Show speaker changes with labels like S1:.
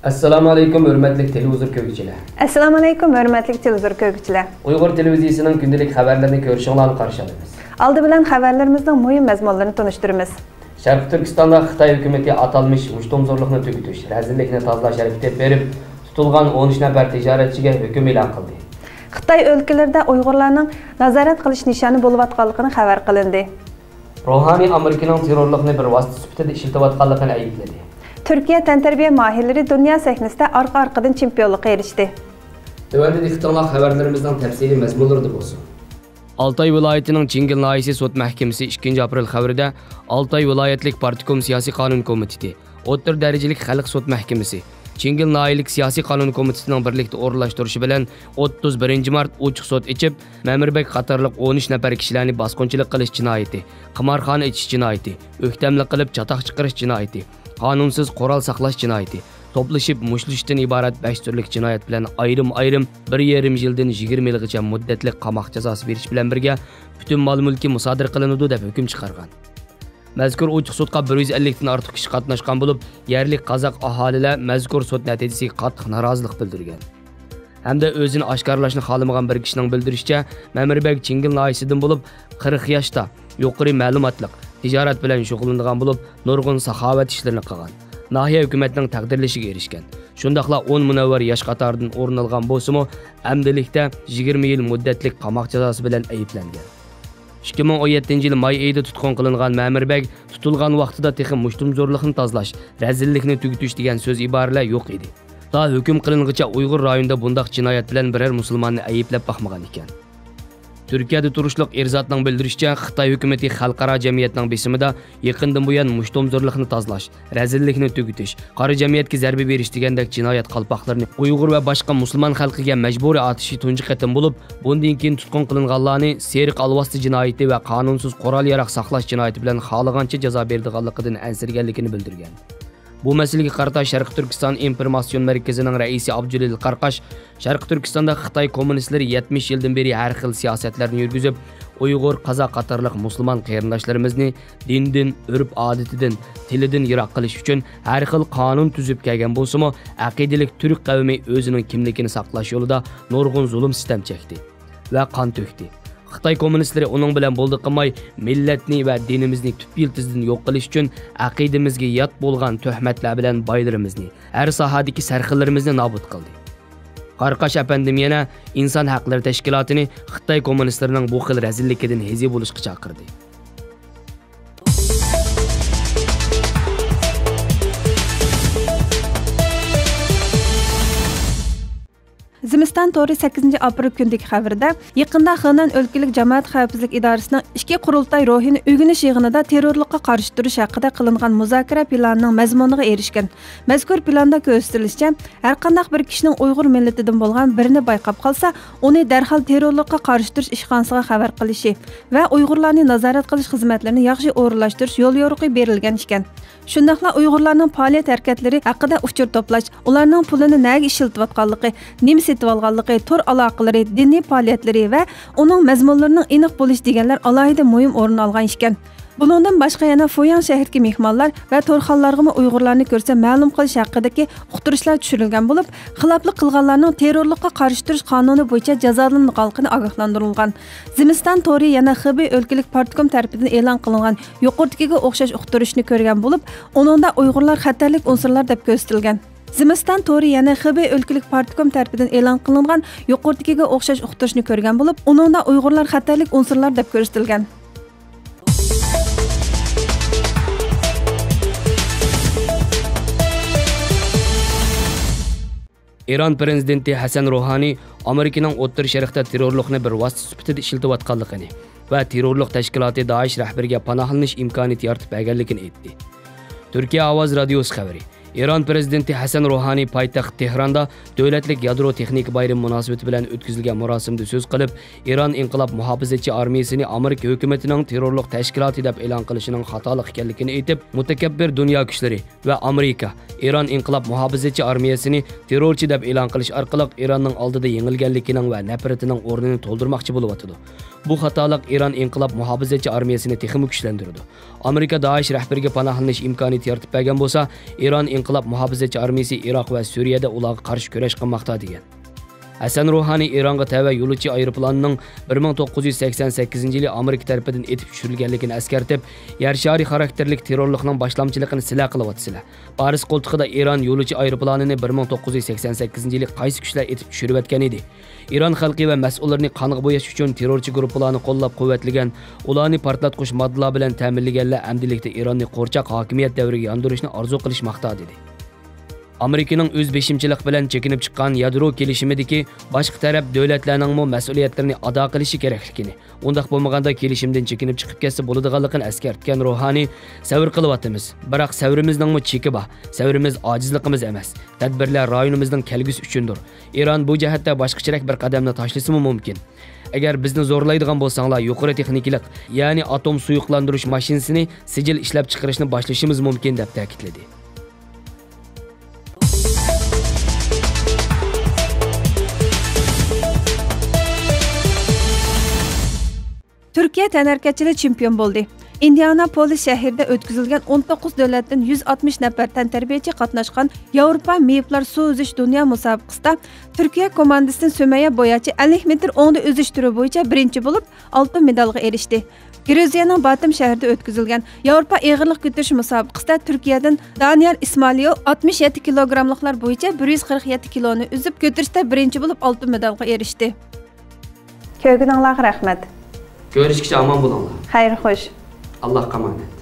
S1: Assalamu alaykum hörmətli televizor köyküçülər.
S2: Assalamu alaykum hörmətli televizor köyküçülər.
S1: Uyghur televiziyasının gündəlik xəbərlərini görüşünüzü qarşılayırıq.
S2: Aldı bilan xəbərlərimizin mühim məzmunlarını tanışdırırıq.
S1: Şərq Türkistanda Xitay hökuməti atalmış muştumzorluqni tugutish, rəzillikni tozalash hərəkəti berib, tutulğan 13 nəfər ticarətçiyə hökm e'lon qildi.
S2: Xitay ölkələrdə Uyğurlarning nazorat qilish nishoni bo'lib atqanligini xabar qilindi.
S1: Ruhani Amerikaning terrorlikni bir vosita sifatida ishlatayotganligini aybladi.
S2: Türkiye tantarbiya mahirləri dünya səhnəsində arqa-arqadan çempionluğa erişdi.
S1: Tövəndə diqqətinizə xəbərlərimizdən təfsili məzmunları olsun. Altay vilayetining Chingil Naisi sud mahkamasi 2 aprel xabarida Altay viloyatlik partikom siyosiy qonun komiteti, o'rta darajalik xalq sud mahkamasi, Chingil Nailik siyosiy qonun komitetining birlikda o'rinlashtirishi bilan 31 mart ochiq sud ichib, Mamirbek qatorliq 13 nafar kishilarni bosqinchilik qilish jinoyati, qimorxona ichish jinoyati, o'ktamlik qilib chatoq chiqarish jinoyati, qonunsiz qurol saqlash jinoyati, to'plashib mushlashdan iborat 5 turlik jinoyat bilan ayrim 1,5 yildan 20 yilgacha muddatli qamoq jazosi berish bilan birga butun mol-mulki musodir qilinadi deb hukm chiqargan. Mazkur ochiq sudga 150 dan ortiq kishi qatnashgan bo'lib, yerlik qozoq aholilar mazkur sud natijasiga qattiq norozilik bildirgan. Hamda o'zini oshkorlashni xohlamagan bir kishining bildirishicha, Mamirbek Chingil Naisidan bo'lib 40 yoshda, yuqori ma'lumotli tijorat bilan shug'ullangan bo'lib, nurg'un saxovat ishlarini qilgan. Nahiye hukumatining taqdirlashiga erishgan. Shundaqla 10 munavvar yosh qatoridan o'rin olgan bo'lsa-mu, amdilikda 20 yil muddatli qamoq jazosi bilan ayblangan. 2017 yil may oyida tutqun qilingan Mamirbek tutilgan vaqtida texnik mushtumzorlikni tozalash, razillikni tugutish degan so'z iboralar yo'q edi. Ta hukm qilinguncha Uyg'ur rayonida bundaq jinoyat bilan biror musulmonni ayblab baxmagan ekan. Türkiye'de turuşluq erzatning bildirishicha, Xitoy hukumati xalqaro jamiyatning besimida yaqindan buyon mushtumzorlikni tozalash, razillikni tugutish, qora jamiyatga zarba berish degandek jinoyat qalpoqlarini Uyg'ur va boshqa musulmon xalqiga majburiy atishi tunji qatim bo'lib, bundan keyin tutqun qilinganlarni seriq alvasti jinoyati va qonunsiz qurol-yarog' saqlash jinoyati bilan xohlagancha jazo berdiganligidan ansirganligini bildirgan. Bu masalaga qarata Sharq Turkiston informatsion markazining raisi Abdulil Qarqash, Sharq Turkistonda Xitoy kommunistlari 70 yildan beri har xil siyosatlarni yurgizib, Uyg'ur, qozoq qatorliq musulmon qarindoshlarimizni dindan, urf-odatidan, tilidan yiroq qilish uchun har xil qonun tuzib kelgan bo'lsa-mu, aqidalik turk qavmi o'zining kimligini saqlash yo'lida nurg'un zulm sitam chekdi va qon to'kdi. Xitoy kommunistlari uning bilan bo'ldi qilmay, millatni va dinimizni tub yiltizdan yo'q qilish uchun aqidamizga yot bo'lgan tuhmatlar bilan boylarimizni, har sohadagi sarxillarimizni nobud qildi. Qarqash apandim yana inson haqlari tashkilotini Xitoy kommunistlarining bu xil razilligidan hezi bo'lishga chaqirdi.
S2: Zimistan to'g'ri 8 aprel kundagi xabarda yaqinda Xitoy o'lkalik jamoat xavfsizlik idorasining ishki qurultay ruhini o'rganish yig'inida terrorlikqa qarshi turish haqida qilingan muzokara planining mazmuniga erishgan. Mazkur planda ko'rsatilishicha, har qanday bir kishining Uyg'ur millatidan bo'lgan birini bayqab qolsa, uni darhol terrorlikqa qarshi turish ishxonasiga xabar qilishi va Uyg'urlarni nazorat qilish xizmatlarini yaxshi o'rinlashtirish yo'l yo'riqi berilgan ekan. Shundaqla Uyg'urlarning faoliyat harakatlari haqida uchur to'plash, ularning pulini nega ishlatayotganligi, nima setib olganligi, tor aloqalari, diniy faoliyatlari va uning mazmunlarining aniq bo'lish deganlar alohida muhim o'rin olgan ekan. Buningdan boshqa yana Foyan shahridagi mehmonlar va to'rxonlarga Uyg'urlarni ko'rsa ma'lum qilish haqidagi uqtirishlar tushirilgan bo'lib, xiloflik qilganlarning terrorlikqa qarshi turish qonuni bo'yicha jazolanganligini ogohlantirilgan. Zimistan to'ri yana Xibey o'lkalik partikom tarafidan e'lon qilingan yuqoridagiga o'xshash uqtirishni ko'rgan bo'lib, uningda Uyg'urlar xatarlik unsurlar deb ko'rsatilgan. Zimistan to'ri yana Xibey o'lkalik partikom tarafidan e'lon qilingan yuqoridagiga o'xshash uqtirishni ko'rgan bo'lib, uningda Uyg'urlar xatarlik unsurlar deb ko'rsatilgan.
S1: İran prezidenti Hasan Ruhani Amerikaning O'rta Sharqda terrorlikni bir vosita sifatida ishlatayotganligini va terrorlik tashkiloti Daesh rahbariga panohlanish imkoniyati yaratib berganligini aytdi. Turkiya Ovoz radiosi xabari. İran prezidenti Hasan Ruhani poytaxt Tehronda davlatlik yadro texnik bayram munosabati bilan o'tkazilgan marosimda so'z qilib, İran inqilob muhofizatchi armiyasini Amerika hukumatining terrorlik tashkiloti deb e'lon qilishining xatolik ekanligini aytib, mutakabbir dunyo kuchlari va Amerika İran inqilob muhofizatchi armiyasini terrorchi deb e'lon qilish orqali Iranning oldida yengilganligining va nafratining o'rnini to'ldirmoqchi bo'lyapti. Bu xatolik İran inqilob muhofizatchi armiyasini texnik kuchlantirdi. Amerika Daesh rahbariga panohlanish imkoniyati yaratib bergan bo'lsa, İran İnqilab muhofizatchi armiyasi Iroq va Suriyada ularga qarshi kurash qilmoqda degan. Hasan Ruhani Ironga tava yo'lovchi aeroplanining 1988-yili Amerika tarafidan etib tushirilganligini eskartib, yer shari xarakterlik terrorlikning boshlamchiligini sila qilyapsizlar. Paris qo'ltig'ida Iron yo'lovchi aeroplanini 1988-yili qaysi kuchlar etib tushirib o'tgan edi. Iron xalqi va mas'ullarni qoniq bo'yash uchun terrorchi guruhlarni qo'llab-quvvatlagan, ularni portlatqich moddalar bilan ta'minlaganlar amdilikda Ironni qo'rchoq hokimiyat davriga yondirishni orzu qilishmoqda dedi. Amerikaning o'z beshimchilik bilan chekinib chiqqan yadro kelishimidagi boshqa taraf davlatlarning mas'uliyatlarini ado qilishi kerakligini, undaq bo'lmaganda kelishimdan chekinib chiqib ketsa bo'ladiganligini eskartgan Ruhani, savr qilyapmiz. Biroq savrimizning cheki bor. Savrimiz ojizligimiz emas. Tadbirlar rayonimizning kelgusi uchundir. Iron bu jihatda boshqacharoq bir qadamni tashlasa mumkin. Agar bizni zo'rlaydigan bo'lsanglar, yuqori texnikalik, ya'ni atom suyuqlantirish mashinasini sijil ishlab chiqarishni boshlashimiz mumkin deb ta'kidladi.
S2: Türkiye tenharkatchilik chempion bo'ldi. Indianapolis shahrida o'tkazilgan 19 davlatdan 160 nafar tantarbiyachi qatnashgan Yevropa meyiplar suv uzish dunyo musobaqasida Turkiya komandasining Sümeyye Boyachi 50 metr o'ngda uzish turi bo'yicha birinchi bo'lib oltin medalga erishdi. Gruziyaning Batum shahrida o'tkazilgan Yevropa og'irlik ko'tarish musobaqasida Turkiyadan Daniel Ismailov 67 kilogramliklar bo'yicha 147 kiloni uzib ko'tarishda birinchi bo'lib oltin medalga erishdi. Ko'rganingizga rahmat.
S1: Görüşkice aman bulanlar.
S2: Hayır, hoş.
S1: Allah emanet.